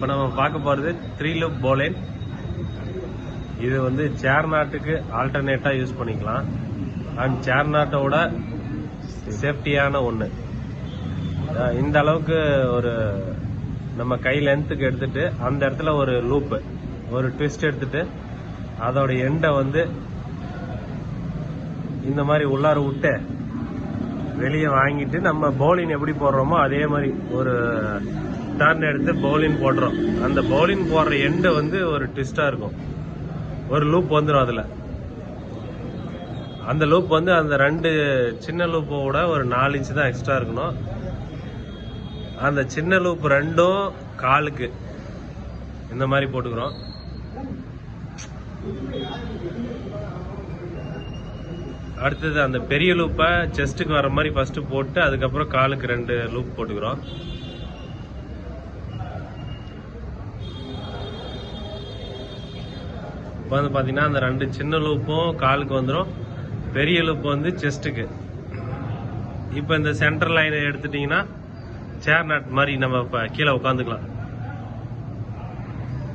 இப்போ நம்ம பார்க்க போகிறது 3 லூப் போலைன். இது வந்து சேர் நாட்டுக்கு ஆல்டர்னேட்டாக யூஸ் பண்ணிக்கலாம். அண்ட் சேர் நாட்டோட சேஃப்டியான ஒன்று. இந்த அளவுக்கு ஒரு நம்ம கை லென்த்துக்கு எடுத்துட்டு அந்த இடத்துல ஒரு லூப்பு, ஒரு ட்விஸ்ட் எடுத்துட்டு அதோட எண்டை வந்து இந்த மாதிரி உள்ளார விட்டு வெளியே வாங்கிட்டு நம்ம பவுலின் எப்படி போடுறோமோ அதே மாதிரி ஒரு டர்ன் எடுத்து பவுலின் போடுறோம். அந்த பவுலின் போடுற எண்டு வந்து ஒரு ட்விஸ்டா இருக்கும். ஒரு லூப் வந்துடும். அதுல அந்த லூப் வந்து அந்த 2 சின்ன லூப்போட ஒரு 4 இன்ச்சு தான் எக்ஸ்ட்ரா இருக்கணும். அந்த சின்ன லூப் 2ம் காலுக்கு இந்த மாதிரி போட்டுக்கிறோம். அடுத்தது அந்த பெரிய லூப்பை செஸ்ட்டுக்கு வர மாதிரி ஃபர்ஸ்ட் போட்டு அதுக்கப்புறம் காலுக்கு 2 லூப் போட்டுக்கிறோம். இப்போ வந்து பார்த்தீங்கன்னா அந்த 2 சின்ன லூப்பும் காலுக்கு வந்துடும், பெரிய லூப் வந்து செஸ்ட்டுக்கு. இப்போ இந்த சென்டர் லைனை எடுத்துட்டிங்கன்னா சேர் நாட் மாதிரி நம்ம இப்போ கீழே உட்காந்துக்கலாம்.